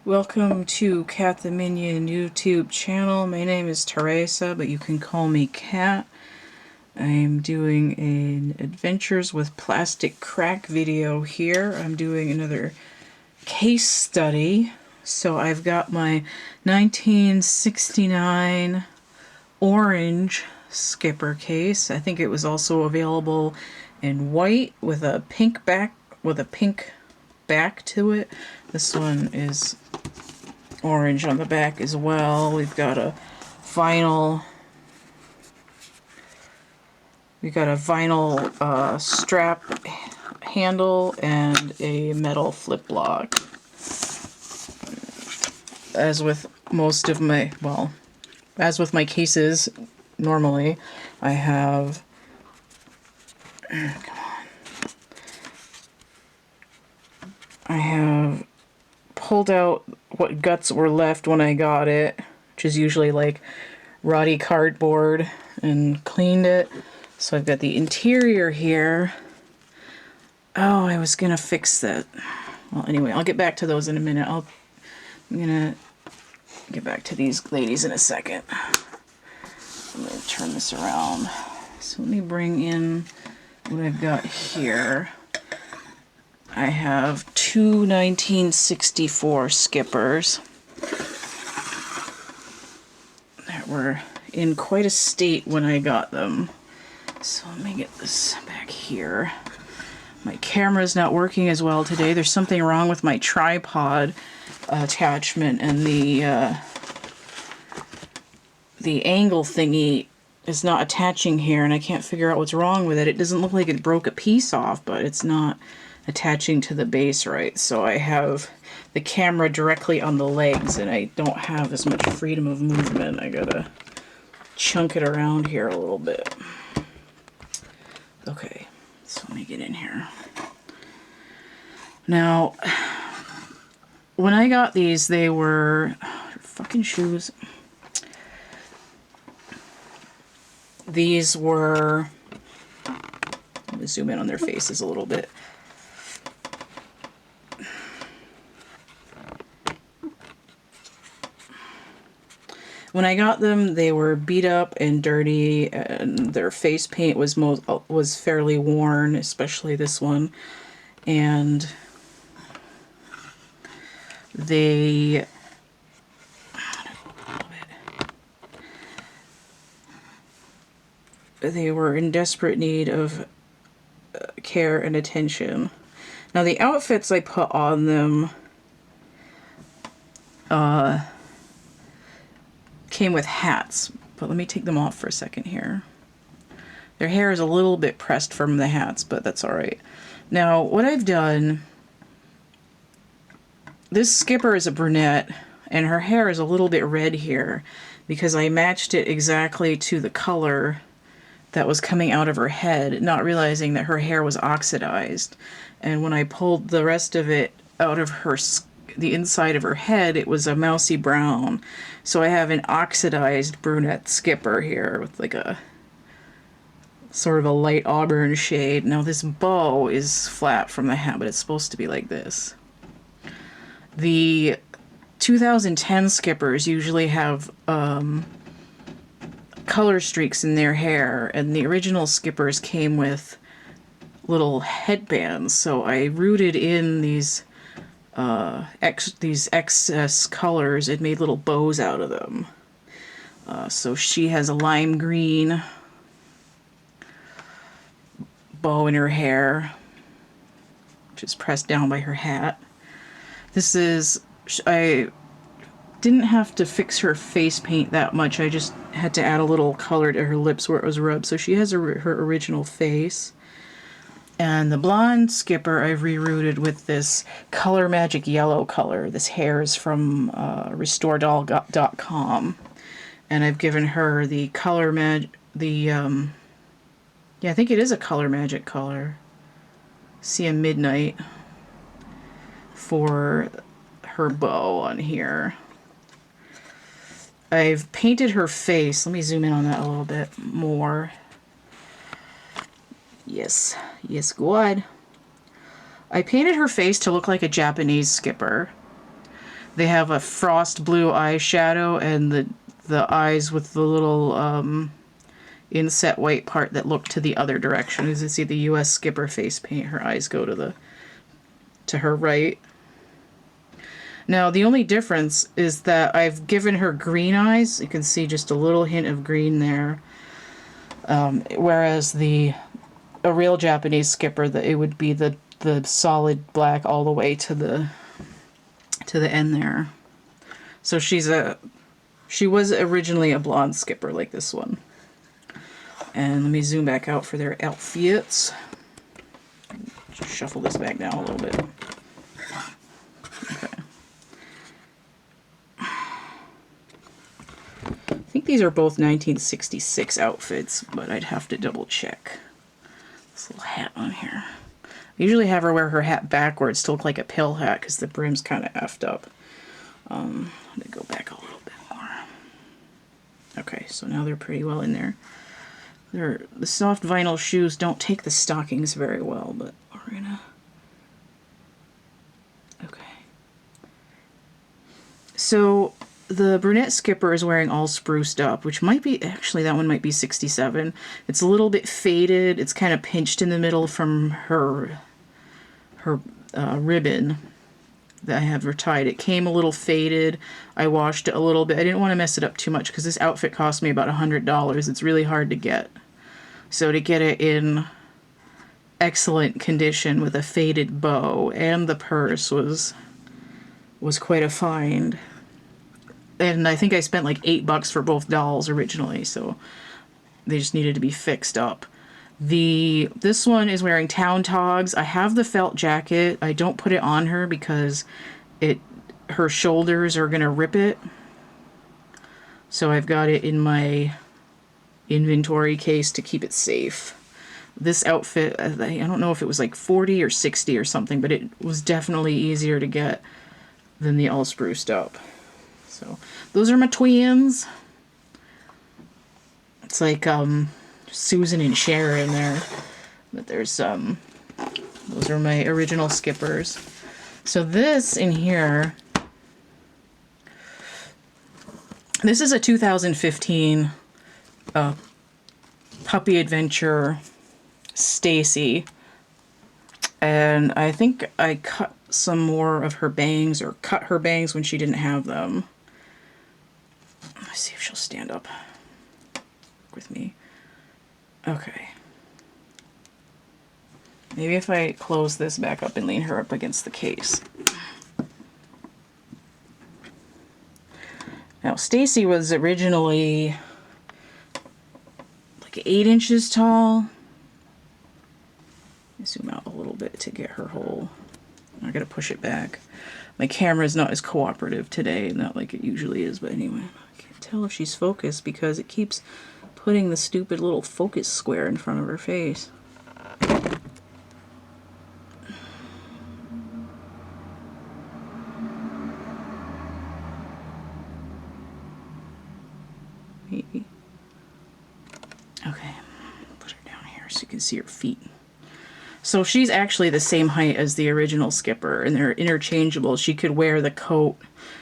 Welcome to CATtheMinion YouTube channel. My name is Theresa, but you can call me Cat. I'm doing an Adventures with Plastic Crack video here. I'm doing another case study. So I've got my 1969 orange skipper case. I think it was also available in white with a pink back to it. This one is orange on the back as well. We've got a vinyl strap handle and a metal flip lock. As with most of my, as with my cases normally, I have, I have pulled out what guts were left when I got it, which is usually like rotty cardboard, and cleaned it. So I've got the interior here. Oh, I was gonna fix that. Well, anyway, I'll get back to those in a minute. I'm gonna get back to these ladies in a second. I'm gonna turn this around. So let me bring in what I've got here. I have two 1964 skippers that were in quite a state when I got them. So let me get this back here. My camera's not working as well today. There's something wrong with my tripod attachment, and the angle thingy is not attaching here, and I can't figure out what's wrong with it. It doesn't look like it broke a piece off, but it's not attaching to the base right. So I have the camera directly on the legs, and I don't have as much freedom of movement. I gotta chunk it around here a little bit. Okay, so let me get in here. Now, when I got these, they were fucking shoes. These were, let me zoom in on their faces a little bit. When I got them, they were beat up and dirty, and their face paint was fairly worn, especially this one. And they were in desperate need of care and attention. Now, the outfits I put on them came with hats, but let me take them off for a second here. Their hair is a little bit pressed from the hats, but that's alright. Now, what I've done, this skipper is a brunette, and her hair is a little bit red here because I matched it exactly to the color that was coming out of her head, not realizing that her hair was oxidized. And when I pulled the rest of it out of the inside of her head, it was a mousy brown. So I have an oxidized brunette skipper here with like a sort of a light auburn shade. Now this bow is flat from the hat, but it's supposed to be like this. The 2010 skippers usually have color streaks in their hair, and the original skippers came with little headbands, so I rooted in these excess colors and made little bows out of them. So she has a lime green bow in her hair, which is pressed down by her hat. This is, I didn't have to fix her face paint that much. I just had to add a little color to her lips where it was rubbed. So she has her original face. And the blonde skipper I've rerouted with this Color Magic yellow color. This hair is from restoredoll.com. And I've given her the Color Magic, yeah, I think it is a Color Magic color. See a midnight for her bow on here. I've painted her face. Let me zoom in on that a little bit more. Yes, yes, good. I painted her face to look like a Japanese skipper. They have a frost blue eyeshadow and the eyes with the little inset white part that look to the other direction. As you see the US Skipper face paint, her eyes go to her right. Now the only difference is that I've given her green eyes. You can see just a little hint of green there. Whereas a real Japanese Skipper, it would be the solid black all the way to the end there. So she was originally a blonde Skipper like this one. And let me zoom back out for their outfits. Just shuffle this back down a little bit. Okay. I think these are both 1966 outfits, but I'd have to double check. This little hat on here. I usually have her wear her hat backwards to look like a pill hat because the brim's kind of effed up. Let me go back a little bit more. Okay, so now they're pretty well in there. The soft vinyl shoes don't take the stockings very well, but we're gonna... Okay. So the brunette Skipper is wearing all spruced up, which might be, actually that one might be 67. It's a little bit faded. It's kind of pinched in the middle from her ribbon that I have her tied. It came a little faded. I washed it a little bit. I didn't want to mess it up too much because this outfit cost me about $100. It's really hard to get. So to get it in excellent condition with a faded bow and the purse was quite a find. And I think I spent like $8 for both dolls originally, so they just needed to be fixed up. This one is wearing town togs. I have the felt jacket. I don't put it on her because her shoulders are gonna rip it. So I've got it in my inventory case to keep it safe. This outfit, I don't know if it was like 40 or 60 or something, but it was definitely easier to get than the all spruced up. So those are my twins. It's like Susan and Sharon there, but there's those are my original Skippers. So this in here, this is a 2015 Puppy Adventure Stacie, and I think I cut some more of her bangs, or cut her bangs when she didn't have them. Let's see if she'll stand up with me. Okay. Maybe if I close this back up and lean her up against the case. Now, Stacie was originally like 8 inches tall. Let me zoom out a little bit to get her whole. I gotta push it back. My camera's not as cooperative today, not like it usually is, but anyway. I can't tell if she's focused because it keeps putting the stupid little focus square in front of her face. Maybe. Okay, put her down here so you can see her feet. So she's actually the same height as the original Skipper, and they're interchangeable. She could wear the coat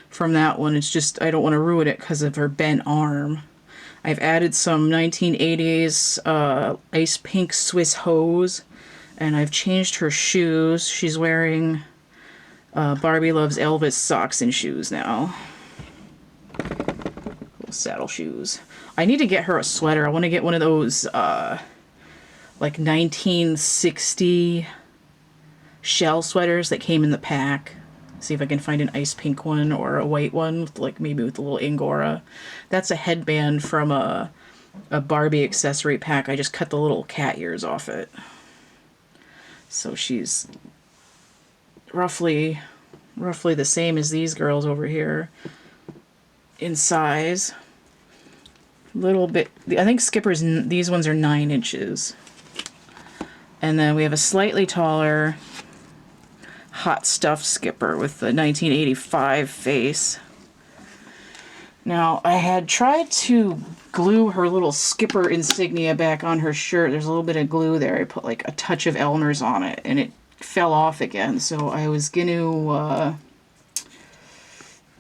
from that one. It's just I don't want to ruin it because of her bent arm. I've added some 1980s ice pink Swiss hose, and I've changed her shoes. She's wearing Barbie Loves Elvis socks and shoes now. Little saddle shoes. I need to get her a sweater. I want to get one of those like 1960 shell sweaters that came in the pack. See if I can find an ice pink one or a white one, with like maybe with a little angora. That's a headband from a Barbie accessory pack. I just cut the little cat ears off it. So she's roughly the same as these girls over here in size. Little bit, I think Skipper's, these ones are 9 inches. And then we have a slightly taller Hot Stuff Skipper with the 1985 face. Now, I had tried to glue her little Skipper insignia back on her shirt. There's a little bit of glue there. I put like a touch of Elmer's on it, and it fell off again. So I was going to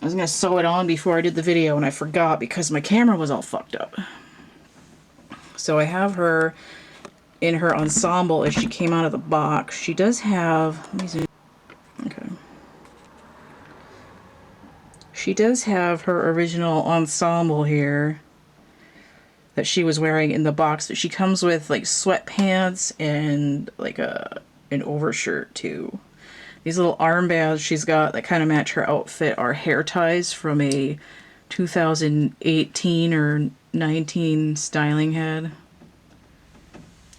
I was going to sew it on before I did the video, and I forgot because my camera was all fucked up. So I have her in her ensemble as she came out of the box. She does have... Let me zoom. Okay. She does have her original ensemble here that she was wearing in the box. She comes with like sweatpants and like an overshirt too. These little armbands she's got that kind of match her outfit are hair ties from a 2018 or 19 styling head.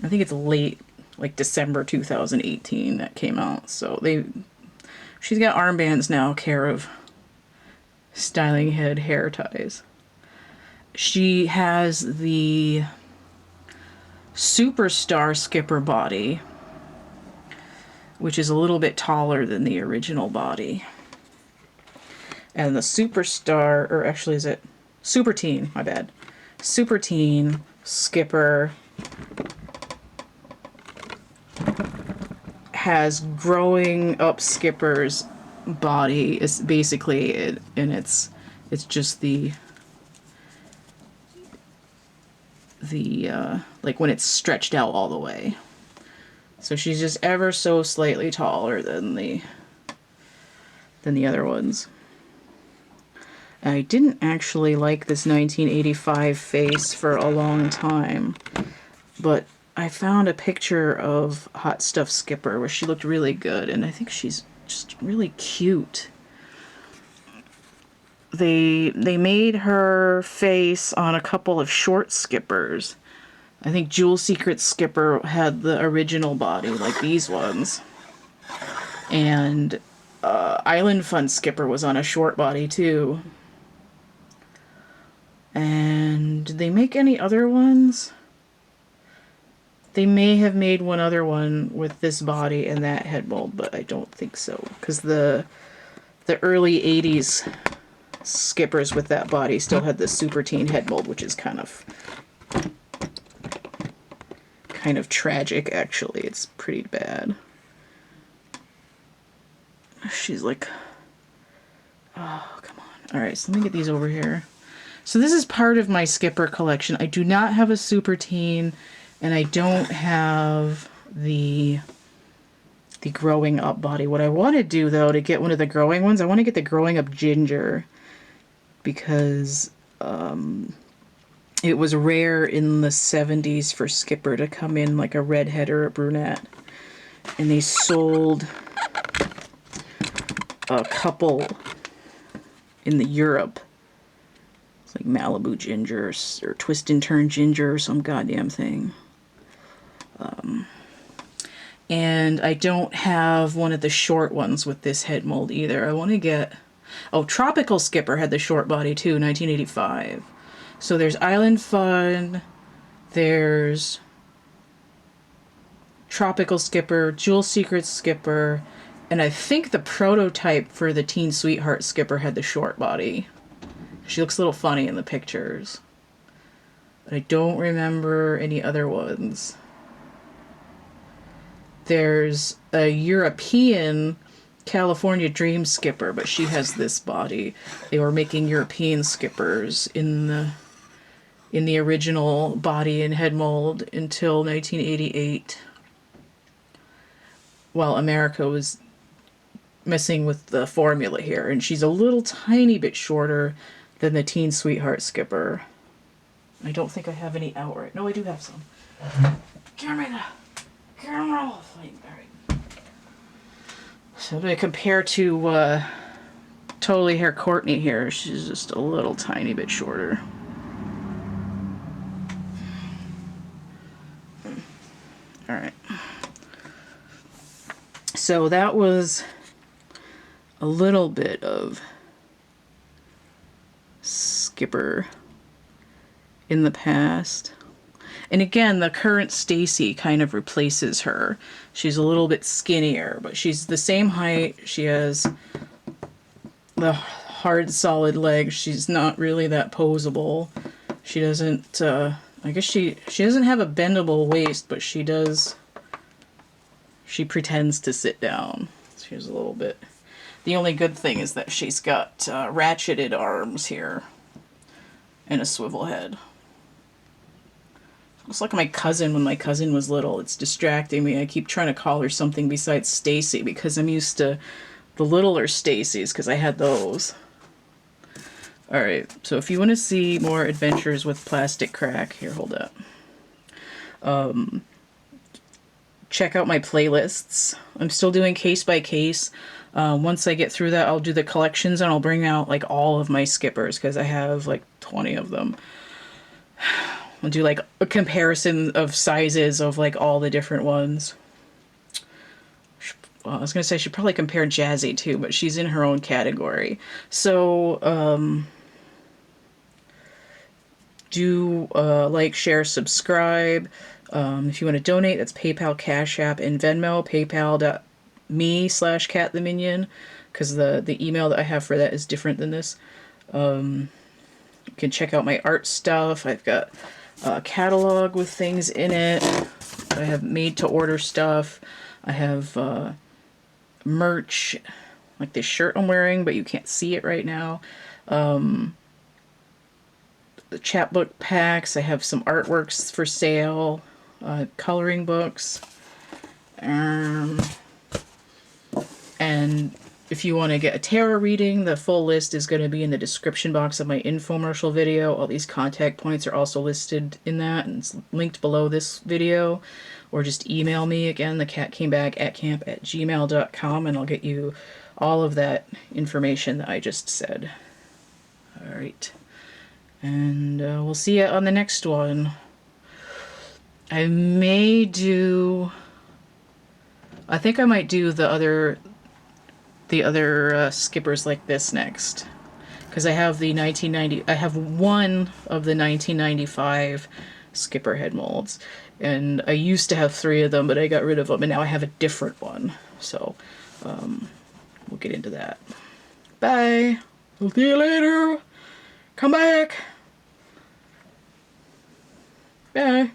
I think it's late, like December 2018 that came out. So she's got armbands now, care of styling head hair ties. She has the Superstar Skipper body, which is a little bit taller than the original body. And the Superstar, or actually is it Super Teen, my bad. Super Teen Skipper has growing up Skipper's body. Is basically it, and it's just the like when it's stretched out all the way. So she's just ever so slightly taller than the other ones. I didn't actually like this 1985 face for a long time, but I found a picture of Hot Stuff Skipper where she looked really good, and I think she's just really cute. They made her face on a couple of short Skippers. I think Jewel Secret Skipper had the original body, like these ones. And Island Fun Skipper was on a short body, too. And did they make any other ones? They may have made one other one with this body and that head mold, but I don't think so. Because the early 80s Skippers with that body still had the Super Teen head mold, which is kind of tragic, actually. It's pretty bad. She's like, oh, come on. Alright, so let me get these over here. So this is part of my Skipper collection. I do not have a Super Teen, and I don't have the growing up body. What I want to do, though, to get one of the growing ones, I want to get the growing up Ginger, because it was rare in the 70s for Skipper to come in like a redhead or a brunette. And they sold a couple in the Europe. It's like Malibu Ginger or Twist and Turn Ginger or some goddamn thing. And I don't have one of the short ones with this head mold either. I want to get... Oh, Tropical Skipper had the short body too, 1985. So there's Island Fun, there's Tropical Skipper, Jewel Secret Skipper, and I think the prototype for the Teen Sweetheart Skipper had the short body. She looks a little funny in the pictures. But I don't remember any other ones. There's a European California Dream Skipper, but she has this body. They were making European Skippers in the original body and head mold until 1988, while America was messing with the formula here. And she's a little tiny bit shorter than the Teen Sweetheart Skipper. I don't think I have any out right. No, I do have some. Camera off. All right. So to compare to Totally Hair Courtney here, she's just a little tiny bit shorter. Alright. So that was a little bit of Skipper in the past. And again, the current Stacie kind of replaces her. She's a little bit skinnier, but she's the same height. She has the hard, solid legs. She's not really that posable. She doesn't, I guess she doesn't have a bendable waist, but she does, she pretends to sit down. She has a little bit. The only good thing is that she's got ratcheted arms here and a swivel head. Looks like my cousin when my cousin was little. It's distracting me. I keep trying to call her something besides Stacie because I'm used to the littler Stacies because I had those. Alright, so if you want to see more adventures with plastic crack, here, hold up. Check out my playlists. I'm still doing case by case. Once I get through that, I'll do the collections and I'll bring out like all of my skippers because I have like 20 of them. I'll do like a comparison of sizes of like all the different ones. Well, I was going to say I should probably compare Jazzy too, but she's in her own category. So, do like, share, subscribe. If you want to donate, that's PayPal, Cash App, and Venmo. PayPal.me/CATtheMinion, because the email that I have for that is different than this. You can check out my art stuff. I've got a catalog with things in it. I have made-to-order stuff. I have merch, like this shirt I'm wearing, but you can't see it right now. The chapbook packs. I have some artworks for sale. Coloring books. And if you want to get a tarot reading, the full list is going to be in the description box of my infomercial video. All these contact points are also listed in that, and it's linked below this video. Or just email me, again, thecatcamebackatcamp@gmail.com, and I'll get you all of that information that I just said. Alright. And we'll see you on the next one. I think I might do the other skippers like this next, because I have the 1990. I have one of the 1995 skipper head molds, and I used to have 3 of them, but I got rid of them, and now I have a different one. So we'll get into that. Bye. I'll see you later. Come back. Bye.